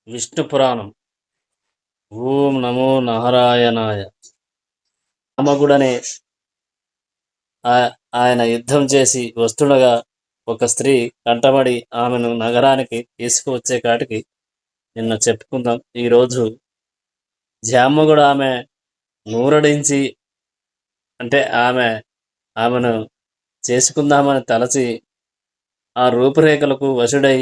విష్ణు పురాణం. ఓం నమో నారాయణాయ. రామగుడనే ఆయన యుద్ధం చేసి వస్తుండగా ఒక స్త్రీ కంటబడి ఆమెను నగరానికి తీసుకువచ్చే కాటికి నిన్న చెప్పుకుందాం. ఈరోజు జామగుడు ఆమె నూరడించి అంటే ఆమెను చేసుకుందామని తలచి ఆ రూపురేఖలకు వశుడై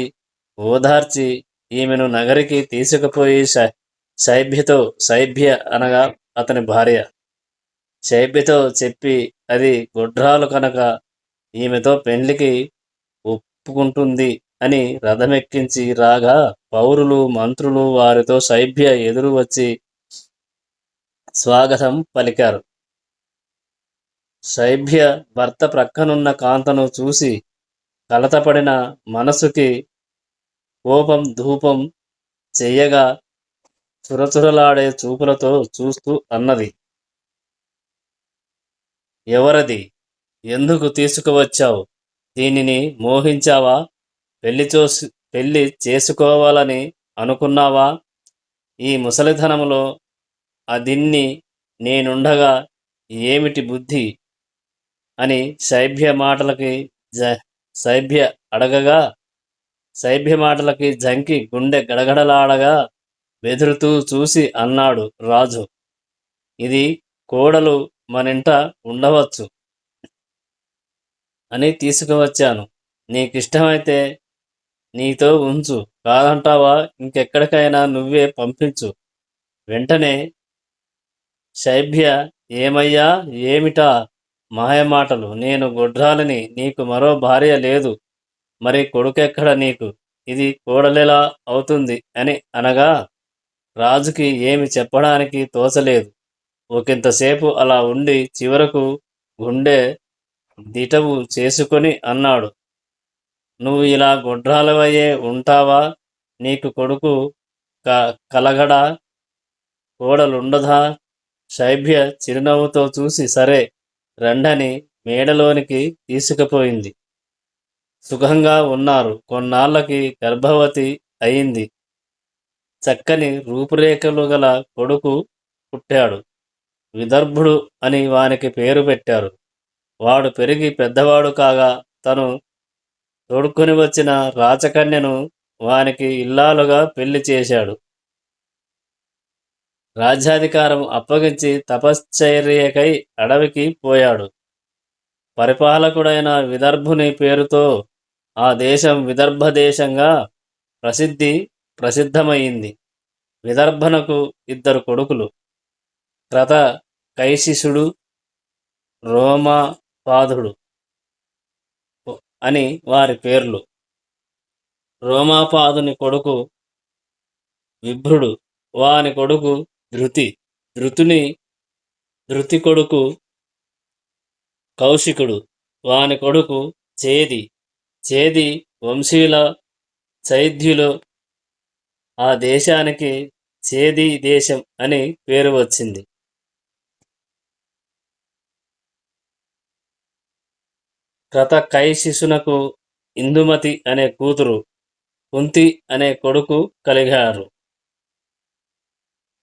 ఓదార్చి ఈమెను నగరికి తీసుకుపోయి శైభ్య అనగా అతని భార్య శైభ్యతో చెప్పి అది గొడ్రాలు కనుక ఈమెతో పెండ్లికి ఒప్పుకుంటుంది అని రథమెక్కించి రాగా పౌరులు మంత్రులు వారితో శైభ్య ఎదురు వచ్చి స్వాగతం పలికారు. శైభ్య భర్త ప్రక్కనున్న కాంతను చూసి కలతపడిన మనసుకి కోపం ధూపం చెయ్యగా చురచురలాడే చూపులతో చూస్తూ అన్నది, ఎవరది? ఎందుకు తీసుకువచ్చావు? దీనిని మోహించావా? పెళ్లి చేసుకోవాలని అనుకున్నావా? ఈ ముసలితనంలో అదిన్ని నేనుండగా ఏమిటి బుద్ధి అని శైభ్య అడగగా శైభ్య మాటలకి జంకి గుండె గడగడలాడగా బెదురుతూ చూసి అన్నాడు రాజు, ఇది కోడలు మనింట ఉండవచ్చు అని తీసుకువచ్చాను. నీకిష్టమైతే నీతో ఉంచు, కాదంటావా ఇంకెక్కడికైనా నువ్వే పంపించు. వెంటనే శైభ్య, ఏమయ్యా ఏమిటా మాయమాటలు? నేను గొడ్రాలిని, నీకు మరో భార్య లేదు, మరి కొడుకెక్కడ నీకు? ఇది కోడలెలా అవుతుంది అని అనగా రాజుకి ఏమి చెప్పడానికి తోచలేదు. ఒకంతసేపు అలా ఉండి చివరకు గుండె దిటవు చేసుకొని అన్నాడు, నువ్వు ఇలా గొడ్రాలవయ్యే ఉంటావా? నీకు కొడుకు కలగడా? కోడలుండదా? శైభ్య చిరునవ్వుతో చూసి సరే రండని మేడలోనికి తీసుకుపోయింది. సుఖంగా ఉన్నారు. కొన్నాళ్ళకి గర్భవతి అయింది. చక్కని రూపురేఖలు గల కొడుకు పుట్టాడు. విదర్భుడు అని వానికి పేరు పెట్టారు. వాడు పెరిగి పెద్దవాడు కాగా తను తోడుకొని వచ్చిన రాచకన్యను వానికి ఇల్లాలుగా పెళ్లి చేశాడు. రాజ్యాధికారం అప్పగించి తపశ్చర్యకై అడవికి పోయాడు. పరిపాలకుడైన విదర్భుని పేరుతో ఆ దేశం విదర్భ దేశంగా ప్రసిద్ధమైంది. విదర్భనకు 2 కొడుకులు, క్రత కైశిషుడు, రోమాపాదుడు అని వారి పేర్లు. రోమాపాదుని కొడుకు విభ్రుడు, వాని కొడుకు ధృతి, ధృతి కొడుకు కౌశికుడు, వాని కొడుకు చేది వంశీయుల చైద్యులు. ఆ దేశానికి చేది దేశం అని పేరు వచ్చింది. క్రత కైశిశునకు ఇందుమతి అనే కూతురు, కుంతి అనే కొడుకు కలిగారు.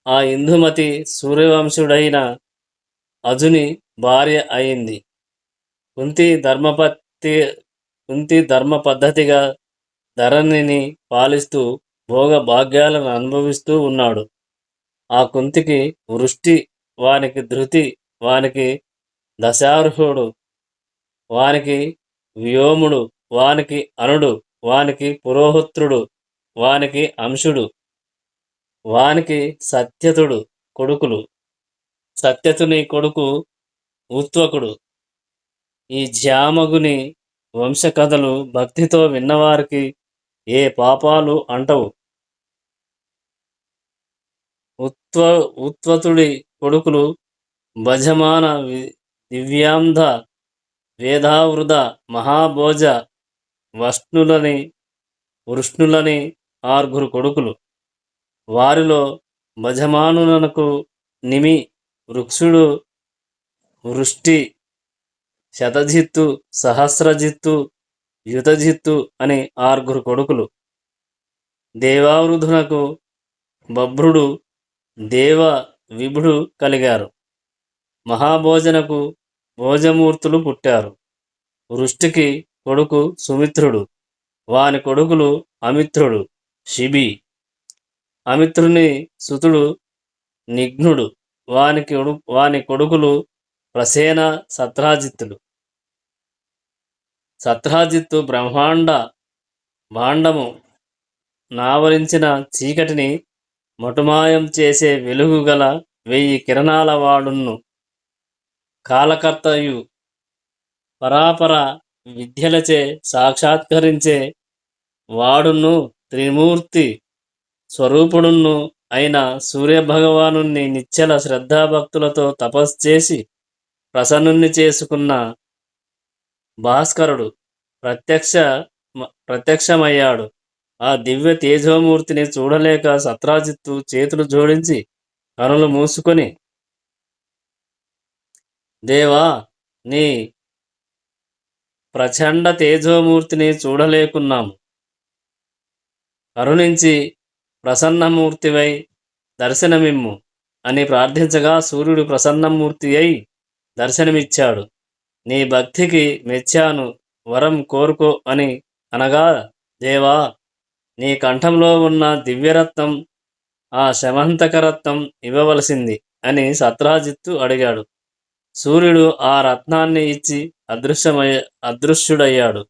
ఆ ఇందుమతి సూర్యవంశుడైన అజుని భార్య అయింది. కుంతి ధర్మ పద్ధతిగా ధరణిని పాలిస్తూ భోగ భాగ్యాలను అనుభవిస్తూ ఉన్నాడు. ఆ కుంతికి వృష్టి, వానికి ధృతి, వానికి దశార్హుడు, వానికి వ్యోముడు, వానికి అనుడు, వానికి పురోహిత్రుడు, వానికి అంశుడు, వానికి సత్యతుడు కొడుకులు. సత్యతుని కొడుకు ఉత్వకుడు. ఈ జామగుని వంశకథలు భక్తితో విన్నవారికి ఏ పాపాలు అంటవు. ఉత్వతుడి కొడుకులు భజమాన, దివ్యాంధ, వేదావృత, మహాభోజ, వృష్ణులని 6 కొడుకులు. వారిలో భజమానునకు నిమి, వృక్షుడు, వృష్టి, శతజిత్తు, సహస్రజిత్తు, యుతజిత్తు అని 6 కొడుకులు. దేవావృధునకు బభ్రుడు, దేవ విభుడు కలిగారు. మహాభోజనకు భోజమూర్తులు పుట్టారు. వృష్టికి కొడుకు సుమిత్రుడు, వాని కొడుకులు అమిత్రుడు, శిబి. అమిత్రుని సుతుడు నిఘ్నుడు, వాని కొడుకులు ప్రసేన, సత్రాజిత్తులు. సత్రాజిత్తు భాండము నావరించిన చీకటిని మటుమాయం చేసే వెలుగు గల 1000 కిరణాల వాడును. కాలకర్తయు పరాపర విద్యలచే సాక్షాత్కరించే వాడును, త్రిమూర్తి స్వరూపుడును అయిన సూర్యభగవాను నిశ్చల శ్రద్ధాభక్తులతో తపస్చేసి ప్రసన్నుని చేసుకున్న భాస్కరుడు ప్రత్యక్షమయ్యాడు. ఆ దివ్య తేజోమూర్తిని చూడలేక సత్రాజిత్తు చేతులు జోడించి కనులు మూసుకొని, దేవా, నీ ప్రచండ తేజోమూర్తిని చూడలేకున్నాము. కరుణించి ప్రసన్నమూర్తివై దర్శనమిమ్ము అని ప్రార్థించగా సూర్యుడు ప్రసన్నమూర్తి అయి దర్శనమిచ్చాడు. నీ భక్తికి మెచ్చాను, వరం కోరుకో అని అనగా, దేవా, నీ కంఠంలో ఉన్న దివ్యరత్నం, ఆ శమంతకరత్నం ఇవ్వవలసింది అని సత్రాజిత్తు అడిగాడు. సూర్యుడు ఆ రత్నాన్ని ఇచ్చి అదృశ్యుడయ్యాడు.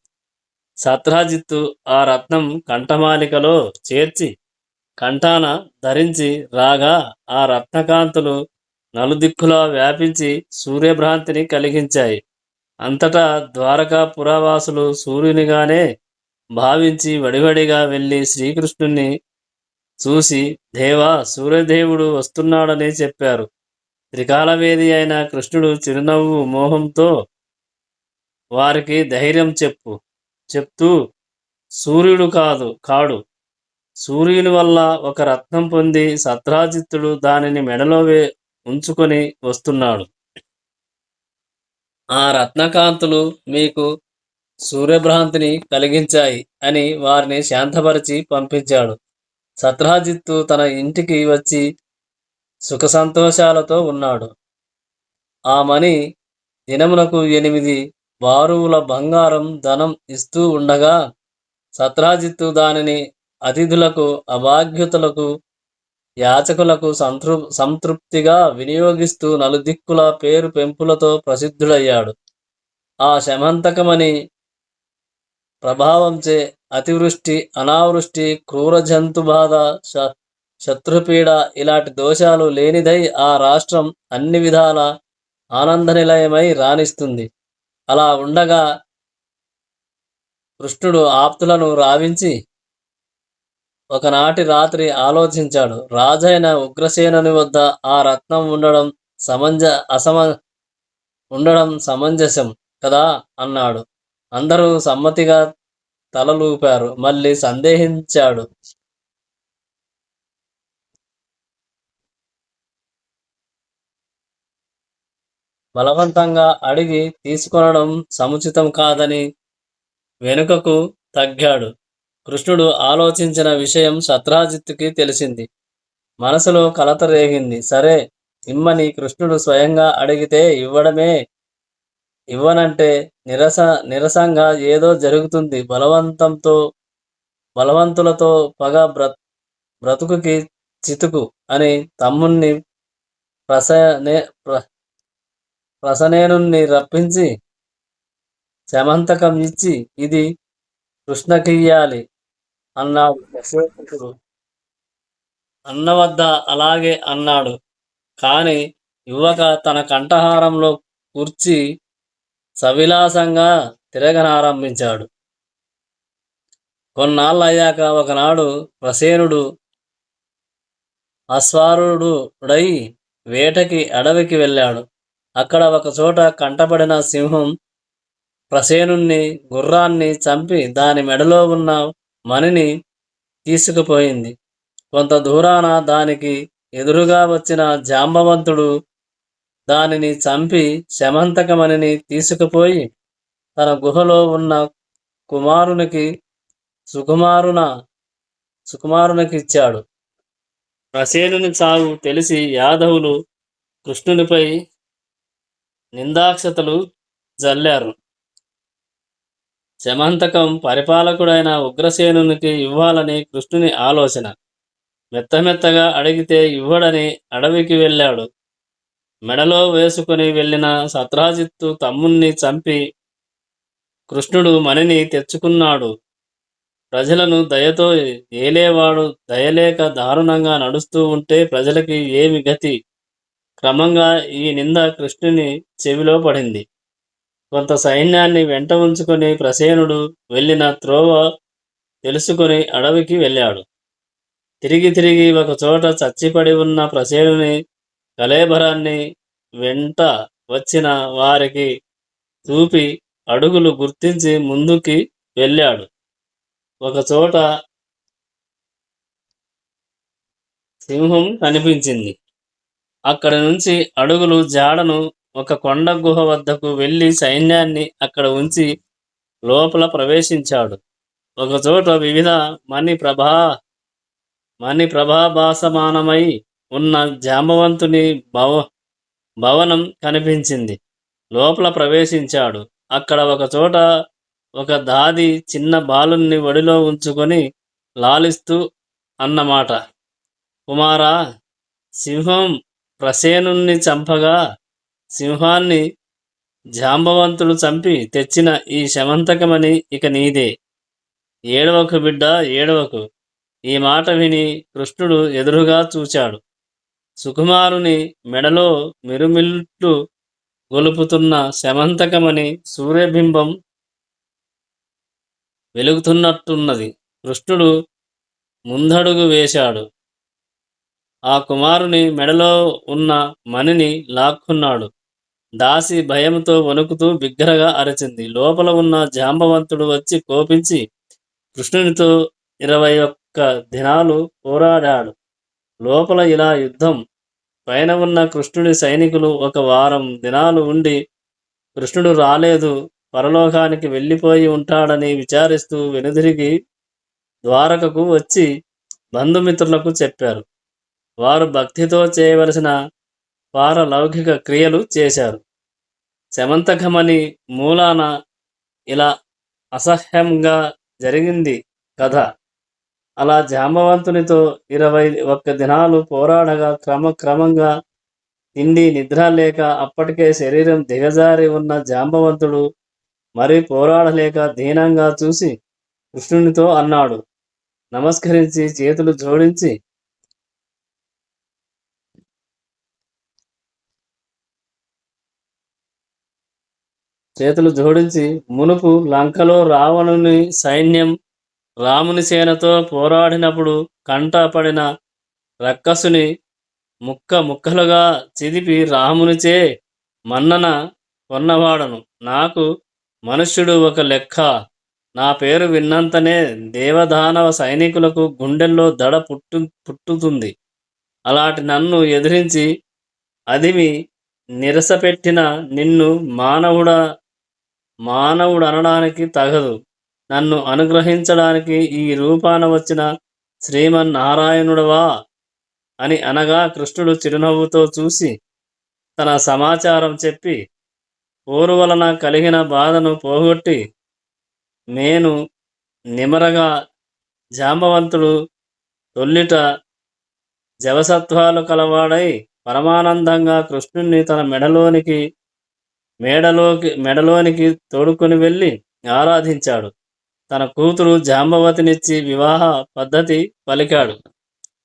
సత్రాజిత్తు ఆ రత్నం కంఠమాలికలో చేర్చి కంఠాన ధరించి రాగా ఆ రత్నకాంతులు నలుదిక్కులా వ్యాపించి సూర్యభ్రాంతిని కలిగించాయి. అంతటా ద్వారకా పురవాసులు సూర్యునిగానే భావించి వడివడిగా వెళ్ళి శ్రీకృష్ణుణ్ణి చూసి, దేవా, సూర్యదేవుడు వస్తున్నాడని చెప్పారు. త్రికాలవేది అయిన కృష్ణుడు చిరునవ్వు మోహంతో వారికి ధైర్యం చెప్తూ, సూర్యుడు కాడు, సూర్యుని వల్ల ఒక రత్నం పొంది సత్రాజిత్తుడు దానిని మెడలో ఉంచుకొని వస్తున్నాడు. ఆ రత్నకాంతులు మీకు సూర్యభ్రాంతిని కలిగించాయి అని వారిని శాంతపరిచి పంపించాడు. సత్రాజిత్తు తన ఇంటికి వచ్చి సుఖ సంతోషాలతో ఉన్నాడు. ఆ మణి దినమునకు 8 బారువుల బంగారం ధనం ఇస్తూ ఉండగా సత్రాజిత్తు దానిని అతిథులకు, అభాగ్యుతులకు, యాచకులకు సంతృప్తిగా వినియోగిస్తూ నలుదిక్కుల పేరు పెంపులతో ప్రసిద్ధుడయ్యాడు. ఆ శమంతకమని ప్రభావంచే అతివృష్టి, అనావృష్టి, క్రూర జంతు బాధ, శత్రుపీడ ఇలాంటి దోషాలు లేనిదై ఆ రాష్ట్రం అన్ని విధాల ఆనంద నిలయమై రాణిస్తుంది. అలా ఉండగా కృష్ణుడు ఆప్తులను రావించి ఒకనాటి రాత్రి ఆలోచించాడు. రాజైన ఉగ్రసేనుని వద్ద ఆ రత్నం ఉండడం సమంజసం కదా అన్నాడు. అందరూ సమ్మతిగా తలలూపారు. మళ్ళీ సందేహించాడు. బలవంతంగా అడిగి తీసుకొనడం సముచితం కాదని వెనుకకు తగ్గాడు. కృష్ణుడు ఆలోచించిన విషయం సత్రాజిత్తుకి తెలిసింది. మనసులో కలత రేగింది. సరే, ఇమ్మని కృష్ణుడు స్వయంగా అడిగితే ఇవ్వనంటే నిరసంగా ఏదో జరుగుతుంది. బలవంతులతో పగ బ్రతుకుకి చితుకు అని తమ్ముణ్ణి ప్రసనేనుణ్ణి రప్పించి శమంతకం ఇచ్చి ఇది కృష్ణకియ్యాలి అన్నాడు. దశరథుడు అన్నవద్ద అలాగే అన్నాడు. కాని ఇవ్వక తన కంఠహారంలో కూర్చి సవిలాసంగా తిరగనారంభించాడు. కొన్నాళ్ళయ్యాక ఒకనాడు ప్రసేనుడు అశ్వారూఢుడై వేటకి అడవికి వెళ్ళాడు. అక్కడ ఒకచోట కంటపడిన సింహం ప్రసేనుణ్ణి, గుర్రాన్ని చంపి దాని మెడలో ఉన్న మణిని తీసుకుపోయింది. కొంత దూరాన దానికి ఎదురుగా వచ్చిన జాంబవంతుడు దానిని చంపి శమంతకమణిని తీసుకుపోయి తన గుహలో ఉన్న కుమారునికి సుకుమారునికి ఇచ్చాడు. ప్రసేనుని చావు తెలిసి యాదవులు కృష్ణునిపై నిందాక్షతలు జల్లారు. శమంతకం పరిపాలకుడైన ఉగ్రసేనునికి ఇవ్వాలని కృష్ణుని ఆలోచన. మెత్తమెత్తగా అడిగితే ఇవ్వడని అడవికి వెళ్ళాడు. మెడలో వేసుకుని వెళ్ళిన సత్రాజిత్తు తమ్ముణ్ణి చంపి కృష్ణుడు మణిని తెచ్చుకున్నాడు. ప్రజలను దయతో ఏలేవాడు దయలేక దారుణంగా నడుస్తూ ఉంటే ప్రజలకి ఏమి గతి? క్రమంగా ఈ నింద కృష్ణుని చెవిలో పడింది. కొంత సైన్యాన్ని వెంట ఉంచుకొని ప్రసేనుడు వెళ్ళిన త్రోవ తెలుసుకొని అడవికి వెళ్ళాడు. తిరిగి తిరిగి ఒకచోట చచ్చిపడి ఉన్న ప్రసేనుని కళేబరాన్ని వెంట వచ్చిన వారికి చూపి అడుగులు గుర్తించి ముందుకి వెళ్ళాడు. ఒకచోట సింహం కనిపించింది. అక్కడి నుంచి అడుగులు జాడను ఒక కొండ గుహ వద్దకు వెళ్ళి సైన్యాన్ని అక్కడ ఉంచి లోపల ప్రవేశించాడు. ఒకచోట వివిధ మణి ప్రభాభాసమానమై ఉన్న జాంబవంతుని భవనం కనిపించింది. లోపల ప్రవేశించాడు. అక్కడ ఒకచోట ఒక దాది చిన్న బాలుణ్ణి ఒడిలో ఉంచుకొని లాలిస్తూ అన్నమాట, కుమారా, సింహం ప్రసేనుణ్ణి చంపగా సింహాన్ని జాంబవంతుడు చంపి తెచ్చిన ఈ శమంతకమని ఇక నీదే. ఏడవకు బిడ్డ, ఏడవకు. ఈ మాట విని కృష్ణుడు ఎదురుగా చూచాడు. సుకుమారుని మెడలో మిరుమిల్లు గొలుపుతున్న శమంతకమని సూర్యబింబం వెలుగుతున్నట్టున్నది. కృష్ణుడు ముందడుగు వేశాడు. ఆ కుమారుని మెడలో ఉన్న మణిని లాక్కున్నాడు. దాసి భయంతో వణుకుతూ బిగ్గరగా అరచింది. లోపల ఉన్న జాంబవంతుడు వచ్చి కోపించి కృష్ణునితో 21 దినాలు పోరాడాడు. లోపల ఇలా యుద్ధం. పైన ఉన్న కృష్ణుడి సైనికులు 1 వారం దినాలు ఉండి కృష్ణుడు రాలేదు, పరలోకానికి వెళ్ళిపోయి ఉంటాడని విచారిస్తూ వెనుదిరిగి ద్వారకకు వచ్చి బంధుమిత్రులకు చెప్పారు. వారు భక్తితో చేయవలసిన పారలౌకిక క్రియలు చేశారు. శమంతకమణి మూలాన ఇలా అసహ్యంగా జరిగింది కథ. అలా జాంబవంతునితో 21 దినాలు పోరాడగా క్రమంగా తిండి నిద్ర లేక అప్పటికే శరీరం దిగజారి ఉన్న జాంబవంతుడు మరి పోరాడలేక దీనంగా చూసి కృష్ణునితో అన్నాడు. నమస్కరించి చేతులు జోడించి మునుపు లంకలో రావణుని సైన్యం రాముని సేనతో పోరాడినప్పుడు కంటపడిన రక్కసుని ముక్కలుగా చిదిపి రామునిచే మన్నన కొన్నవాడను. నాకు మనుష్యుడు ఒక లెక్క. నా పేరు విన్నంతనే దేవదానవ సైనికులకు గుండెల్లో దడ పుట్టుతుంది. అలాంటి నన్ను ఎదిరించి అదిమి నిరసపెట్టిన నిన్ను మానవుడనడానికి తగదు. నన్ను అనుగ్రహించడానికి ఈ రూపాన వచ్చిన శ్రీమన్నారాయణుడవా అని అనగా కృష్ణుడు చిరునవ్వుతో చూసి తన సమాచారం చెప్పి పోరు వలన కలిగిన బాధను పోగొట్టి నేను నిమరగా జాంబవంతుడు తొల్లిట జవసత్వాలు కలవాడై పరమానందంగా కృష్ణుణ్ణి తన మెడలోనికి తోడుకొని వెళ్ళి ఆరాధించాడు. తన కూతురు జాంబవతినిచ్చి వివాహ పద్ధతి పలికాడు.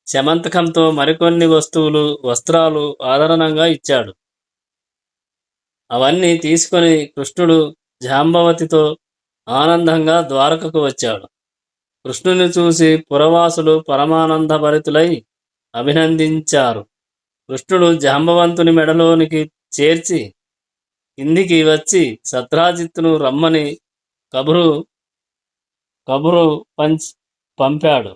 శమంతకంతో మరికొన్ని వస్త్రాలు ఆదరణంగా ఇచ్చాడు. అవన్నీ తీసుకొని కృష్ణుడు జాంబవతితో ఆనందంగా ద్వారకకు వచ్చాడు. కృష్ణుని చూసి పురవాసులు పరమానంద భరితులై అభినందించారు. కృష్ణుడు జాంబవంతుని మెడలోనికి చేర్చి కిందికి వచ్చి సత్రాజిత్తును రమ్మని కబురు పంపాడు.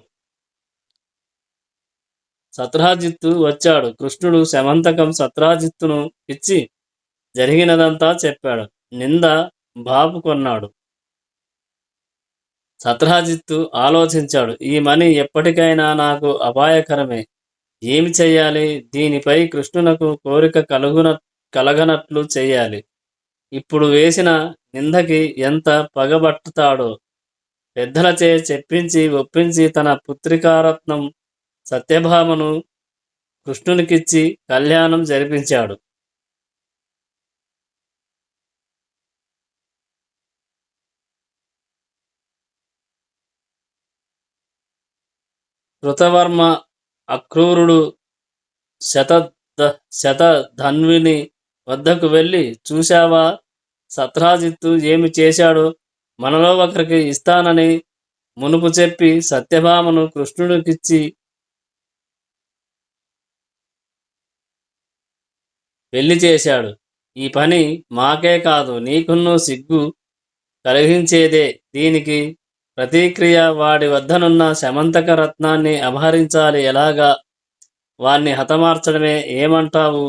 సత్రాజిత్తు వచ్చాడు. కృష్ణుడు శమంతకం సత్రాజిత్తును ఇచ్చి జరిగినదంతా చెప్పాడు. నింద బాపుకొన్నాడు. సత్రాజిత్తు ఆలోచించాడు. ఈ మణి ఎప్పటికైనా నాకు అపాయకరమే. ఏమి చెయ్యాలి? దీనిపై కృష్ణునకు కోరిక కలగనట్లు చెయ్యాలి. ఇప్పుడు వేసిన నిందకి ఎంత పగబట్టుతాడో! పెద్దలచే చెప్పించి ఒప్పించి తన పుత్రికారత్నం సత్యభామను కృష్ణునికిచ్చి కళ్యాణం జరిపించాడు. కృతవర్మ అక్రూరుడు శతధన్విని వద్దకు వెళ్ళి, చూశావా సత్రాజిత్తు ఏమి చేశాడో? మనలో ఒకరికి ఇస్తానని మునుపు చెప్పి సత్యభామను కృష్ణుడికిచ్చి పెళ్లి చేశాడు. ఈ పని మాకే కాదు, నీకున్నూ సిగ్గు కలిగించేదే. దీనికి ప్రతిక్రియ వాడి వద్దనున్న శమంతక రత్నాన్ని అపహరించాలి. ఎలాగా? వాణ్ణి హతమార్చడమే. ఏమంటావు?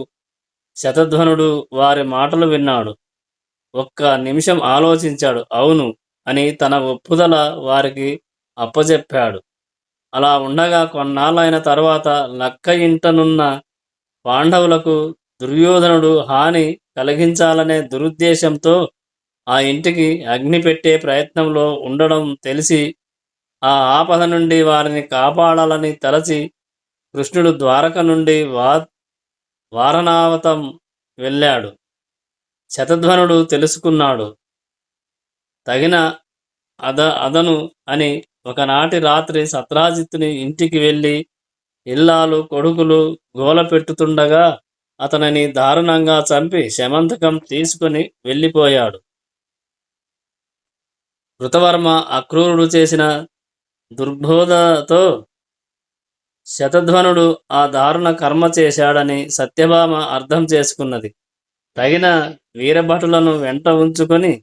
శతధ్వనుడు వారి మాటలు విన్నాడు. ఒక్క నిమిషం ఆలోచించాడు. అవును అని తన ఒప్పుదల వారికి అప్పజెప్పాడు. అలా ఉండగా కొన్నాళ్ళైన తరువాత లక్క ఇంటనున్న పాండవులకు దుర్యోధనుడు హాని కలిగించాలనే దురుద్దేశంతో ఆ ఇంటికి అగ్ని పెట్టే ప్రయత్నంలో ఉండడం తెలిసి, ఆ ఆపద నుండి వారిని కాపాడాలని తలచి కృష్ణుడు ద్వారక నుండి వారణావతం వెళ్ళాడు. శతధ్వనుడు తెలుసుకున్నాడు. తగిన అదను అని ఒకనాటి రాత్రి సత్రాజిత్తుని ఇంటికి వెళ్ళి ఇల్లాలు కొడుకులు గోల పెట్టుతుండగా అతనిని దారుణంగా చంపి శమంతకం తీసుకుని వెళ్ళిపోయాడు. కృతవర్మ అక్రూరుడు చేసిన దుర్బోధతో శతధ్వనుడు ఆ దారుణ కర్మ చేశాడని సత్యభామ అర్థం చేసుకున్నది. తగిన వీరభటులను వెంట ఉంచుకొని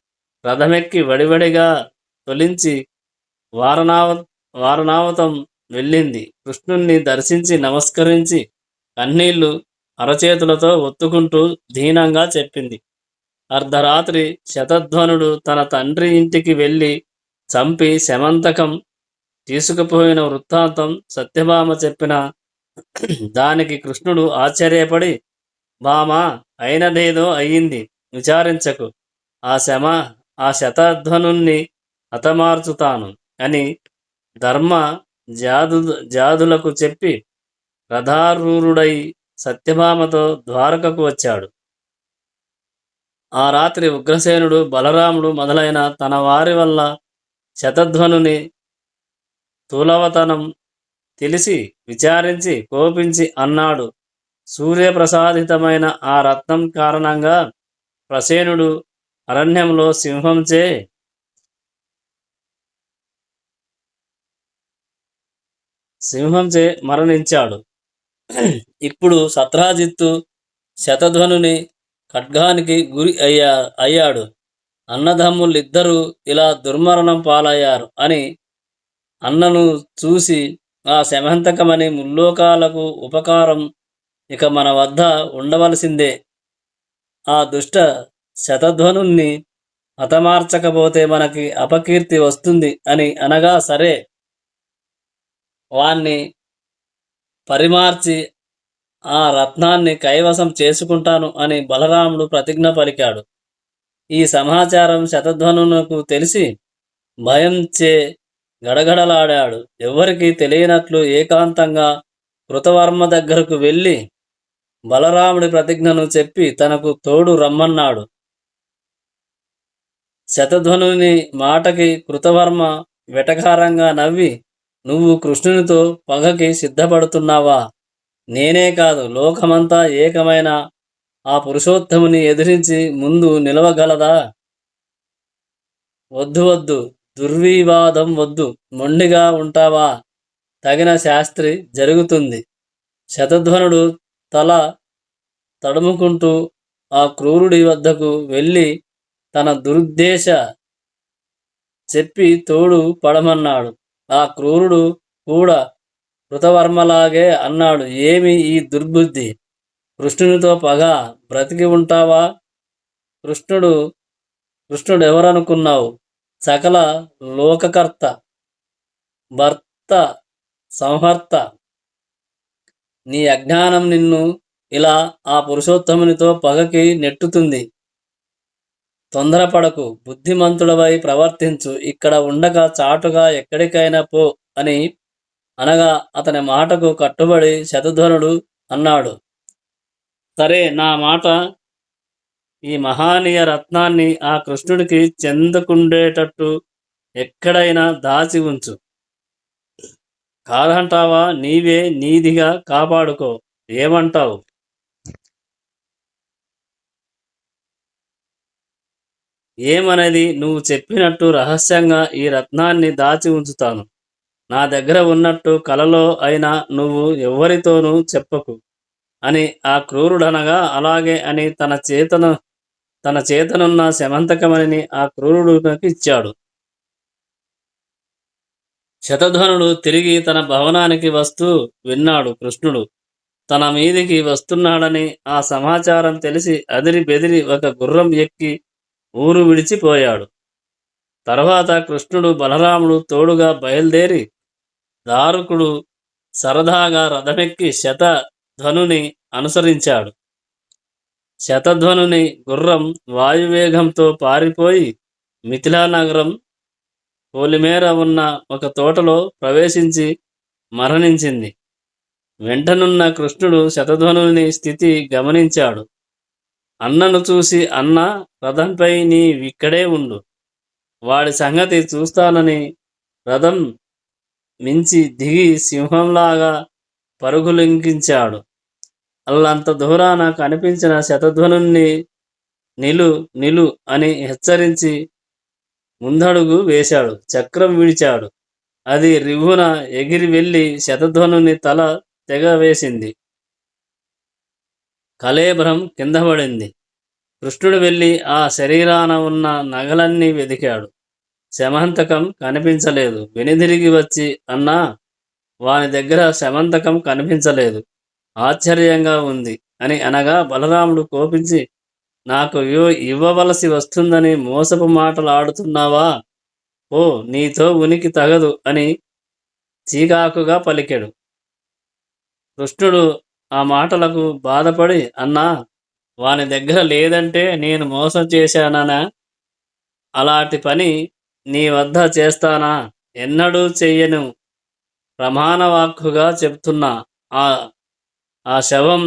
రథమెక్కి వడివడిగా తొలించి వారణావతం వెళ్ళింది. కృష్ణుణ్ణి దర్శించి నమస్కరించి కన్నీళ్లు అరచేతులతో ఒత్తుకుంటూ దీనంగా చెప్పింది. అర్ధరాత్రి శతధ్వనుడు తన తండ్రి ఇంటికి వెళ్ళి చంపి శమంతకం తీసుకుపోయిన వృత్తాంతం సత్యభామ చెప్పిన దానికి కృష్ణుడు ఆశ్చర్యపడి, భామా, అయినదేదో అయ్యింది, విచారించకు. ఆ శతధ్వనుణ్ణి హతమార్చుతాను అని ధర్మ జాదులకు చెప్పి రథారూరుడై సత్యభామతో ద్వారకకు వచ్చాడు. ఆ రాత్రి ఉగ్రసేనుడు, బలరాముడు మొదలైన తన వారి వల్ల శతధ్వనుని తులవతనం తెలిసి విచారించి కోపించి అన్నాడు, సూర్యప్రసాదితమైన ఆ రత్నం కారణంగా ప్రసేనుడు అరణ్యంలో సింహంచే మరణించాడు. ఇప్పుడు సత్రాజిత్తు శతధ్వనుని ఖడ్గానికి గురి అయ్యాడు. అన్నదమ్ములిద్దరూ ఇలా దుర్మరణం పాలయ్యారు అని అన్నను చూసి, ఆ శమంతకమని ముల్లోకాలకు ఉపకారం ఇక మన వద్ద ఉండవలసిందే. ఆ దుష్ట శతధ్వనుణ్ణి హతమార్చకపోతే మనకి అపకీర్తి వస్తుంది అని అనగా, సరే, వాణ్ణి పరిమార్చి ఆ రత్నాన్ని కైవసం చేసుకుంటాను అని బలరాముడు ప్రతిజ్ఞ పలికాడు. ఈ సమాచారం శతధ్వనునకు తెలిసి భయంచే గడగడలాడాడు. ఎవ్వరికీ తెలియనట్లు ఏకాంతంగా కృతవర్మ దగ్గరకు వెళ్ళి బలరాముడి ప్రతిజ్ఞను చెప్పి తనకు తోడు రమ్మన్నాడు. శతధ్వనుని మాటకి కృతవర్మ వెటకారంగా నవ్వి, నువ్వు కృష్ణునితో పగకి సిద్ధపడుతున్నావా? నేనే కాదు, లోకమంతా ఏకమైన ఆ పురుషోత్తముని ఎదిరించి ముందు నిలవగలదా? వద్దు వద్దు, దుర్వివాదం వద్దు, మొండిగా ఉంటావా? తగిన శాస్త్రి జరుగుతుంది. శతధ్వనుడు తల తడుముకుంటూ ఆ క్రూరుడి వద్దకు వెళ్ళి తన దురుద్దేశ చెప్పి తోడు పడమన్నాడు. ఆ క్రూరుడు కూడా కృతవర్మలాగే అన్నాడు, ఏమి ఈ దుర్బుద్ధి? కృష్ణునితో పగ, బ్రతికి ఉంటావా? కృష్ణుడెవరనుకున్నావు? సకల లోకకర్త, భర్త, సంహర్త, నీ అజ్ఞానం నిన్ను ఇలా ఆ పురుషోత్తమునితో పగకి నెట్టుతుంది. తొందరపడకు, బుద్ధిమంతుడవై ప్రవర్తించు, ఇక్కడ ఉండక చాటుగా ఎక్కడికైనా పో అని అనగా అతని మాటకు కట్టుబడి శతధ్వనుడు అన్నాడు, సరే, నా మాట ఈ మహానీయ రత్నాన్ని ఆ కృష్ణుడికి చెందకుండేటట్టు ఎక్కడైనా దాచి ఉంచు. కాదంటావా? నీవే నీదిగా కాపాడుకో. ఏమంటావు? ఏమనేది? నువ్వు చెప్పినట్టు రహస్యంగా ఈ రత్నాన్ని దాచి ఉంచుతాను. నా దగ్గర ఉన్నట్టు కలలో అయినా నువ్వు ఎవ్వరితోనూ చెప్పకు అని ఆ క్రూరుడనగా, అలాగే అని తన చేతనున్న శమంతకమణిని ఆ క్రూరుడికి ఇచ్చాడు. శతధ్వనుడు తిరిగి తన భవనానికి వస్తూ విన్నాడు, కృష్ణుడు తన మీదికి వస్తున్నాడని. ఆ సమాచారం తెలిసి అదిరి బెదిరి ఒక గుర్రం ఎక్కి ఊరు విడిచిపోయాడు. తర్వాత కృష్ణుడు బలరాముడు తోడుగా బయలుదేరి దారుకుడు సరదాగా రథమెక్కి శతధ్వనుని అనుసరించాడు. శతధ్వనుని గుర్రం వాయువేగంతో పారిపోయి మిథిలా నగరం పోలిమేర ఉన్న ఒక తోటలో ప్రవేశించి మరణించింది. వెంటనున్న కృష్ణుడు శతధ్వనుని స్థితి గమనించాడు. అన్నను చూసి, అన్న, రథంపై నీవిక్కడే ఉండు, వాడి సంగతి చూస్తానని రథం మించి దిగి సింహంలాగా పరుగులింకించాడు. అల్లంత దూరాన కనిపించిన శతధ్వనుణ్ణి నిలు నిలు అని హెచ్చరించి ముందడుగు వేశాడు. చక్రం విడిచాడు. అది రివ్వున ఎగిరి వెళ్ళి శతధ్వనుని తల తెగవేసింది. కళేబరం కింద పడింది. కృష్ణుడు వెళ్ళి ఆ శరీరాన ఉన్న నగలన్నీ వెదికాడు. శమంతకం కనిపించలేదు. వెనుదిరిగి వచ్చి, అన్నా, వాని దగ్గర శమంతకం కనిపించలేదు, ఆశ్చర్యంగా ఉంది అని అనగా బలరాముడు కోపించి, నాకు ఇవ్వవలసి వస్తుందని మోసపు మాటలు ఆడుతున్నావా? ఓ, నీతో ఉనికి తగదు అని చీకాకుగా పలికెడు. కృష్ణుడు ఆ మాటలకు బాధపడి, అన్నా, వాని దగ్గర లేదంటే నేను మోసం చేశానా? అలాంటి పని నీ వద్ద చేస్తానా? ఎన్నడూ చెయ్యను, ప్రమాణవాక్కుగా చెప్తున్నా. ఆ శవం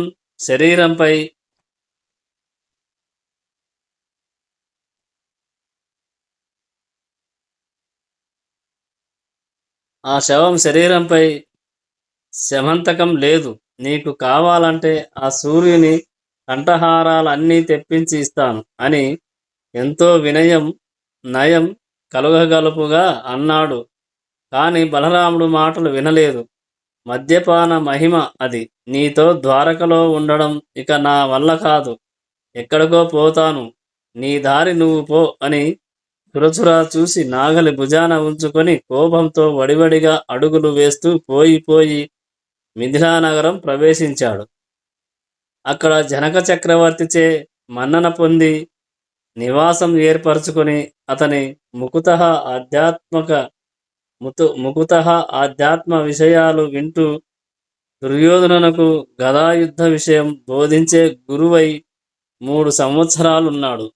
శరీరంపై శమంతకం లేదు. నీకు కావాలంటే ఆ సూర్యుని కంఠహారాలన్నీ తెప్పించి ఇస్తాను అని ఎంతో వినయం నయం కలుగగలుపుగా అన్నాడు. కాని బలరాముడు మాటలు వినలేదు. మద్యపాన మహిమ అది. నీతో ద్వారకలో ఉండడం ఇక నా వల్ల కాదు. ఎక్కడికో పోతాను, నీ దారి నువ్వు పో అని చురచురా చూసి నాగలి భుజాన ఉంచుకొని కోపంతో వడివడిగా అడుగులు వేస్తూ పోయి మిథిలానగరం ప్రవేశించాడు. అక్కడ జనక చక్రవర్తిచే మన్నన పొంది నివాసం ఏర్పరచుకొని అతని ముకుతః ఆధ్యాత్మ విషయాలు వింటూ దుర్యోధనునకు గదాయుద్ధ విషయం బోధించే గురువై 3 సంవత్సరాలున్నాడు.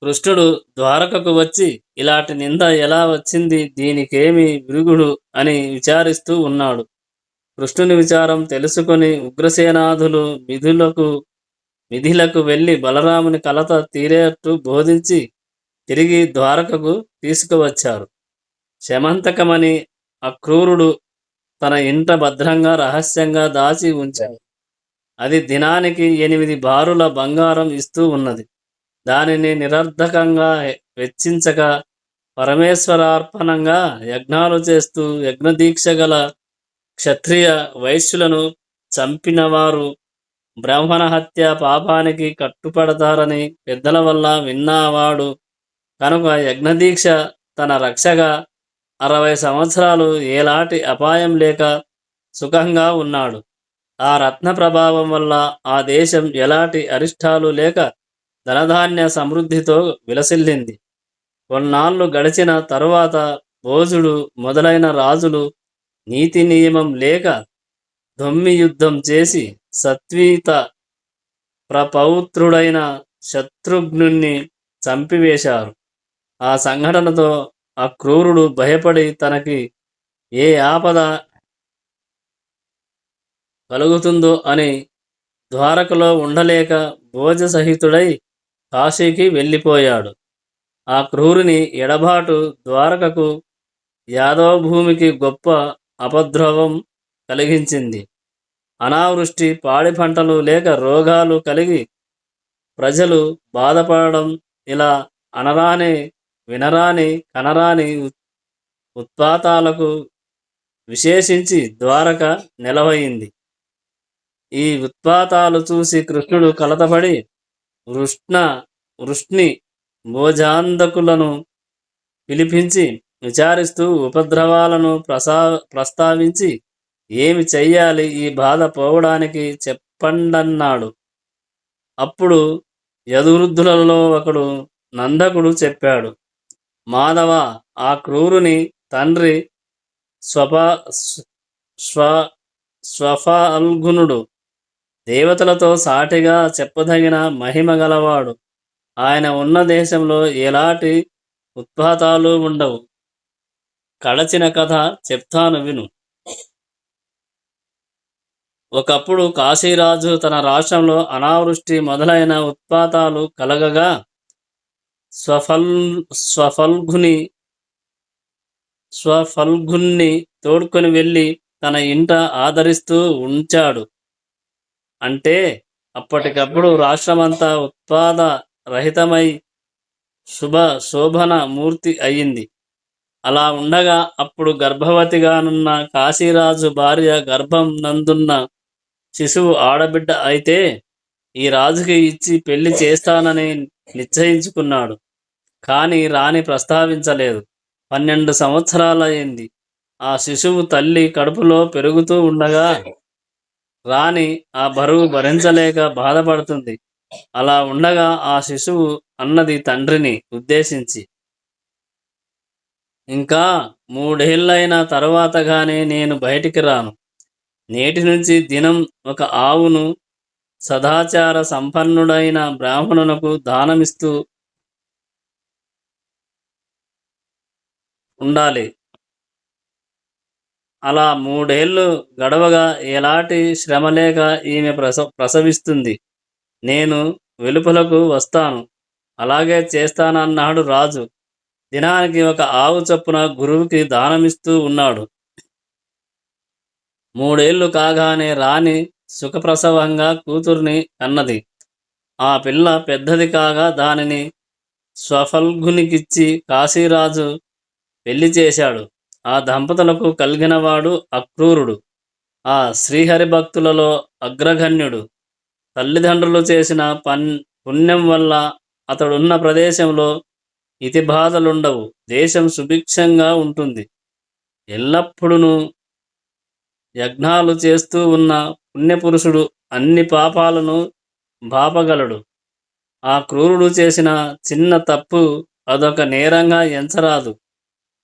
కృష్ణుడు ద్వారకకు వచ్చి ఇలాంటి నింద ఎలా వచ్చింది, దీనికేమి విరుగుడు అని విచారిస్తూ ఉన్నాడు. కృష్ణుని విచారం తెలుసుకొని ఉగ్రసేనాధులు మిథిలకు వెళ్ళి బలరాముని కలత తీరేట్టు బోధించి తిరిగి ద్వారకకు తీసుకువచ్చారు. శమంతకమని అక్రూరుడు తన ఇంట భద్రంగా రహస్యంగా దాచి ఉంచాడు. అది దినానికి 8 బారుల బంగారం ఇస్తూ ఉన్నది. దానిని నిరర్ధకంగా వెచ్చించక పరమేశ్వరార్పణంగా యజ్ఞాలు చేస్తూ యజ్ఞదీక్ష గల క్షత్రియ వైశ్యులను చంపినవారు బ్రాహ్మణ హత్య పాపానికి కట్టుపడతారని పెద్దల వల్ల విన్నవాడు కనుక యజ్ఞదీక్ష తన రక్షగా 60 సంవత్సరాలు ఏలాంటి అపాయం లేక సుఖంగా ఉన్నాడు. ఆ రత్న ప్రభావం వల్ల ఆ దేశం ఎలాంటి అరిష్టాలు లేక ధనధాన్య సమృద్ధితో విలసిల్లింది. కొన్నాళ్ళు గడిచిన తరువాత భోజుడు మొదలైన రాజులు నీతి నియమం లేక దొమ్మి యుద్ధం చేసి సత్వీత ప్రపౌత్రుడైన శత్రుఘ్నుణ్ణి చంపివేశారు. ఆ సంఘటనతో ఆ క్రూరుడు భయపడి తనకి ఏ ఆపద కలుగుతుందో అని ద్వారకలో ఉండలేక భోజసహితుడై కాశీకి వెళ్ళిపోయాడు. ఆ క్రూరుని ఎడబాటు ద్వారకకు యాదవ భూమికి గొప్ప అపద్రవం కలిగించింది. అనావృష్టి, పాడి పంటలు లేక రోగాలు కలిగి ప్రజలు బాధపడడం, ఇలా అనరాని వినరాని కనరాని ఉత్పాతాలకు విశేషించి ద్వారక నెలవయింది. ఈ ఉత్పాతాలు చూసి కృష్ణుడు కలతపడి వృష్ణి మోజాంధకులను పిలిపించి విచారిస్తూ ఉపద్రవాలను ప్రస్తావించి ఏమి చెయ్యాలి, ఈ బాధ పోవడానికి చెప్పండన్నాడు. అప్పుడు యదువృద్ధులలో ఒకడు నందకుడు చెప్పాడు, మాధవ, ఆ క్రూరుని తండ్రి స్వఫల్గునుడు దేవతలతో సాటిగా చెప్పదగిన మహిమ గలవాడు. ఆయన ఉన్న దేశంలో ఎలాంటి ఉత్పాతాలు ఉండవు. కడచిన కథ చెప్తాను విను. ఒకప్పుడు కాశీరాజు తన రాష్ట్రంలో అనావృష్టి మొదలైన ఉత్పాతాలు కలగగా స్వఫల్గుణ్ణి తోడ్కొని వెళ్ళి తన ఇంట ఆదరిస్తూ ఉంచాడు. అంటే అప్పటికప్పుడు రాష్ట్రమంతా ఉత్పాద రహితమై శోభన మూర్తి అయ్యింది. అలా ఉండగా అప్పుడు గర్భవతిగానున్న కాశీరాజు భార్య గర్భం నందున్న శిశువు ఆడబిడ్డ అయితే ఈ రాజుకి ఇచ్చి పెళ్లి చేస్తానని నిశ్చయించుకున్నాడు. కానీ రాణి ప్రస్తావించలేదు. 12 సంవత్సరాలయ్యింది. ఆ శిశువు తల్లి కడుపులో పెరుగుతూ ఉండగా రాణి ఆ బరువు భరించలేక బాధపడుతుంది. అలా ఉండగా ఆ శిశువు అన్నది తండ్రిని ఉద్దేశించి, ఇంకా 3 ఏళ్ళైన తరువాత గానే నేను బయటికి రాను. నేటి నుంచి దినం ఒక ఆవును సదాచార సంపన్నుడైన బ్రాహ్మణునకు దానమిస్తూ ఉండాలి. అలా 3 ఏళ్ళు గడవగా ఎలాంటి శ్రమ లేక ఈమె ప్రసవిస్తుంది. నేను వెలుపలకు వస్తాను. అలాగే చేస్తానన్నాడు రాజు. దినానికి ఒక ఆవు చొప్పున గురువుకి దానమిస్తూ ఉన్నాడు. 3 ఏళ్ళు కాగానే రాణి సుఖప్రసవంగా కూతుర్ని కన్నది. ఆ పిల్ల పెద్దది కాగా దానిని స్వఫల్గునికిచ్చి కాశీరాజు పెళ్లి చేశాడు. ఆ దంపతులకు కలిగినవాడు అక్రూరుడు. ఆ శ్రీహరి భక్తులలో అగ్రగణ్యుడు. తల్లిదండ్రులు చేసిన పుణ్యం వల్ల అతడున్న ప్రదేశంలో ఇతి బాధలుండవు. దేశం సుభిక్షంగా ఉంటుంది. ఎల్లప్పుడూ యజ్ఞాలు చేస్తూ ఉన్న పుణ్యపురుషుడు అన్ని పాపాలను బాపగలడు. ఆ క్రూరుడు చేసిన చిన్న తప్పు అదొక నేరంగా ఎంచరాదు.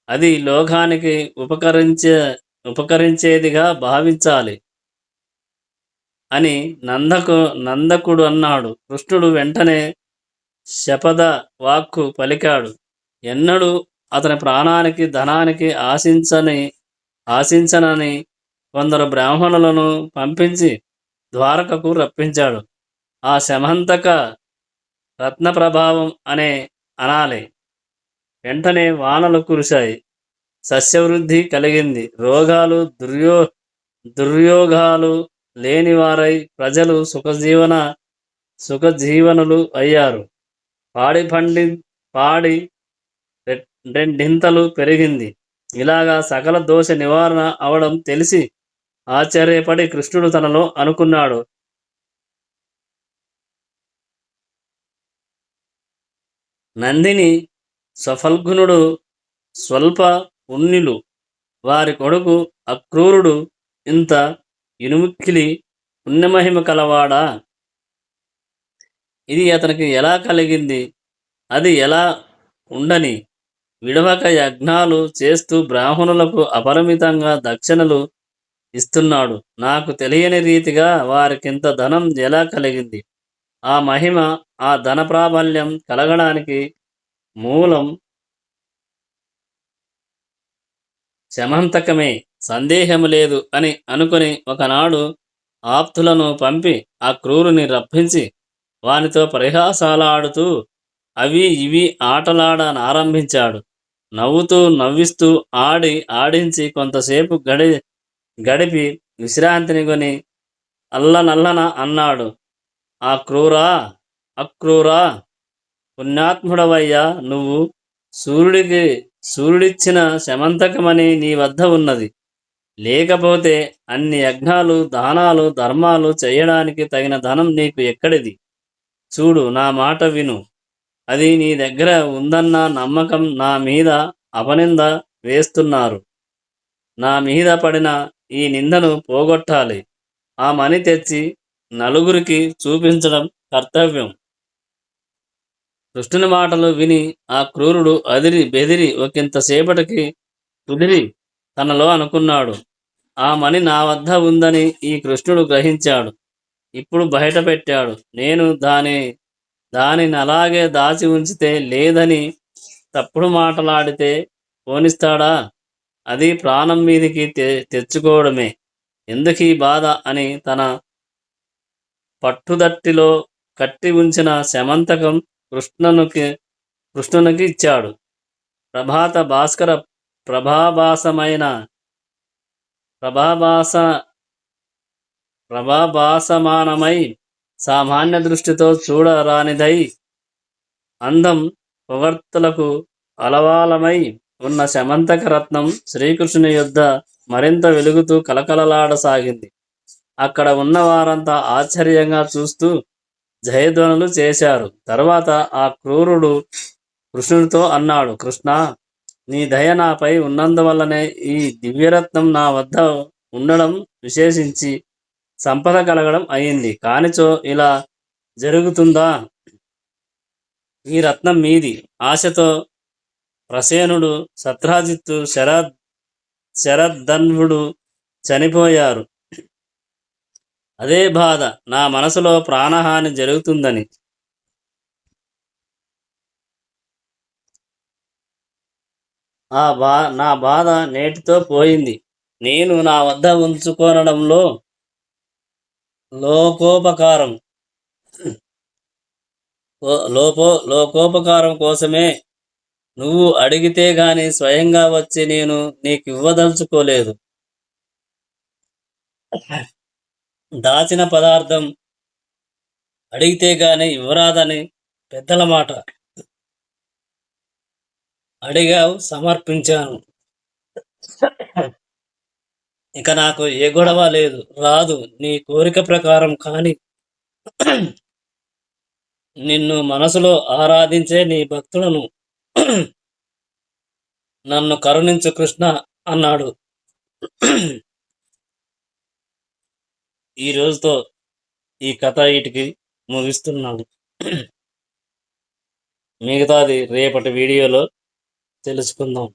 అది లోకానికి ఉపకరించేదిగా భావించాలి అని నందకుడు అన్నాడు. కృష్ణుడు వెంటనే శపథ వాక్కు పలికాడు. ఎన్నడూ అతని ప్రాణానికి ధనానికి ఆశించనని కొందరు బ్రాహ్మణులను పంపించి ద్వారకకు రప్పించాడు. ఆ శమంతక రత్న ప్రభావం అనాలి. వెంటనే వానలు కురిశాయి. సస్యవృద్ధి కలిగింది. రోగాలు దుర్యోగాలు లేనివారై ప్రజలు సుఖజీవనులు అయ్యారు. పాడి రెండింతలు పెరిగింది. ఇలాగా సకల దోష నివారణ అవడం తెలిసి ఆశ్చర్యపడి కృష్ణుడు తనలో అనుకున్నాడు, నందిని స్వఫల్గునుడు స్వల్ప పుణ్యులు. వారి కొడుకు అక్రూరుడు ఇంత ఇనుముక్కిలి పుణ్యమహిమ కలవాడా? ఇది అతనికి ఎలా కలిగింది? అది ఎలా ఉండని విడవక యజ్ఞాలు చేస్తూ బ్రాహ్మణులకు అపరిమితంగా దక్షిణలు ఇస్తున్నాడు. నాకు తెలియని రీతిగా వారికింత ధనం ఎలా కలిగింది? ఆ మహిమ, ఆ ధన ప్రాబల్యం కలగడానికి మూలం శమంతకమే, సందేహము లేదు అని అనుకుని ఒకనాడు ఆప్తులను పంపి ఆ క్రూరుని రప్పించి వానితో పరిహాసాలాడుతూ అవి ఇవి ఆటలాడనారంభించాడు. నవ్వుతూ నవ్విస్తూ ఆడించి కొంతసేపు గడిపి విశ్రాంతిని కొని అల్లనల్లన అన్నాడు, ఆ క్రూరా, అక్రూరా, పుణ్యాత్ముడవయ్యా నువ్వు! సూర్యుడికి సూర్యుడిచ్చిన శమంతకమని నీ వద్ద ఉన్నది. లేకపోతే అన్ని యజ్ఞాలు, దానాలు, ధర్మాలు చేయడానికి తగిన ధనం నీకు ఎక్కడిది? చూడు, నా మాట విను. అది నీ దగ్గర ఉందన్న నమ్మకం నా మీద అపనింద వేస్తున్నారు. నా మీద పడిన ఈ నిందను పోగొట్టాలి. ఆ మని తెచ్చి నలుగురికి చూపించడం కర్తవ్యం. కృష్ణుని మాటలు విని ఆ క్రూరుడు అదిరి బెదిరి ఒకంతసేపటికి కుదిరి తనలో అనుకున్నాడు, ఆ మణి నా వద్ద ఉందని ఈ కృష్ణుడు గ్రహించాడు. ఇప్పుడు బయట పెట్టాడు. నేను దానిని అలాగే దాచి ఉంచితే లేదని తప్పుడు మాటలాడితే పోనిస్తాడా? అది ప్రాణం మీదికి తెచ్చుకోవడమే. ఎందుకీ బాధ అని తన పట్టుదట్టిలో కట్టి ఉంచిన శమంతకం కృష్ణునికి ఇచ్చాడు. ప్రభాత భాస్కర ప్రభాభాసమైన ప్రభాభాస ప్రభాభాసమానమై సామాన్య దృష్టితో చూడరానిదై అందం పొగడ్తలకు అలవాలమై ఉన్న శమంతక రత్నం శ్రీకృష్ణుని యొద్ద మరింత వెలుగుతూ కలకలలాడసాగింది. అక్కడ ఉన్న వారంతా ఆశ్చర్యంగా చూస్తూ జయధ్వనులు చేశారు. తర్వాత ఆ క్రూరుడు కృష్ణునితో అన్నాడు, కృష్ణ, నీ దయ నాపై ఉన్నందువల్లనే ఈ దివ్యరత్నం నా వద్ద ఉండడం, విశేషించి సంపద కలగడం అయింది. కానిచో ఇలా జరుగుతుందా? ఈ రత్నం మీది. ఆశతో ప్రసేనుడు, సత్రాజిత్తు, శరద్ధన్వుడు చనిపోయారు. అదే బాధ నా మనసులో ప్రాణహాని జరుగుతుందని. నా బాధ నేటితో పోయింది. నేను నా వద్ద ఉంచుకోనడంలో లోకోపకారం కోసమే. నువ్వు అడిగితే గాని స్వయంగా వచ్చి నేను నీకు ఇవ్వదలుచుకోలేదు. దాచిన పదార్థం అడిగితే గాని ఇవ్వరాదని పెద్దల మాట. అడిగావు, సమర్పించాను. ఇక నాకు ఏ గొడవ లేదు, రాదు. నీ కోరిక ప్రకారం కాని నిన్ను మనసులో ఆరాధించే నీ భక్తులను నన్ను కరుణించు కృష్ణ అన్నాడు. ఈ రోజుతో ఈ కథ వీటికి ముగిస్తున్నాను. మిగతాది రేపటి వీడియోలో తెలుసుకుందాం.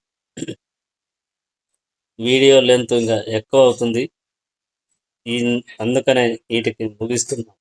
వీడియో లెంత్ ఇంకా ఎక్కువ అవుతుంది, అందుకనే వీటికి ముగిస్తున్నాం.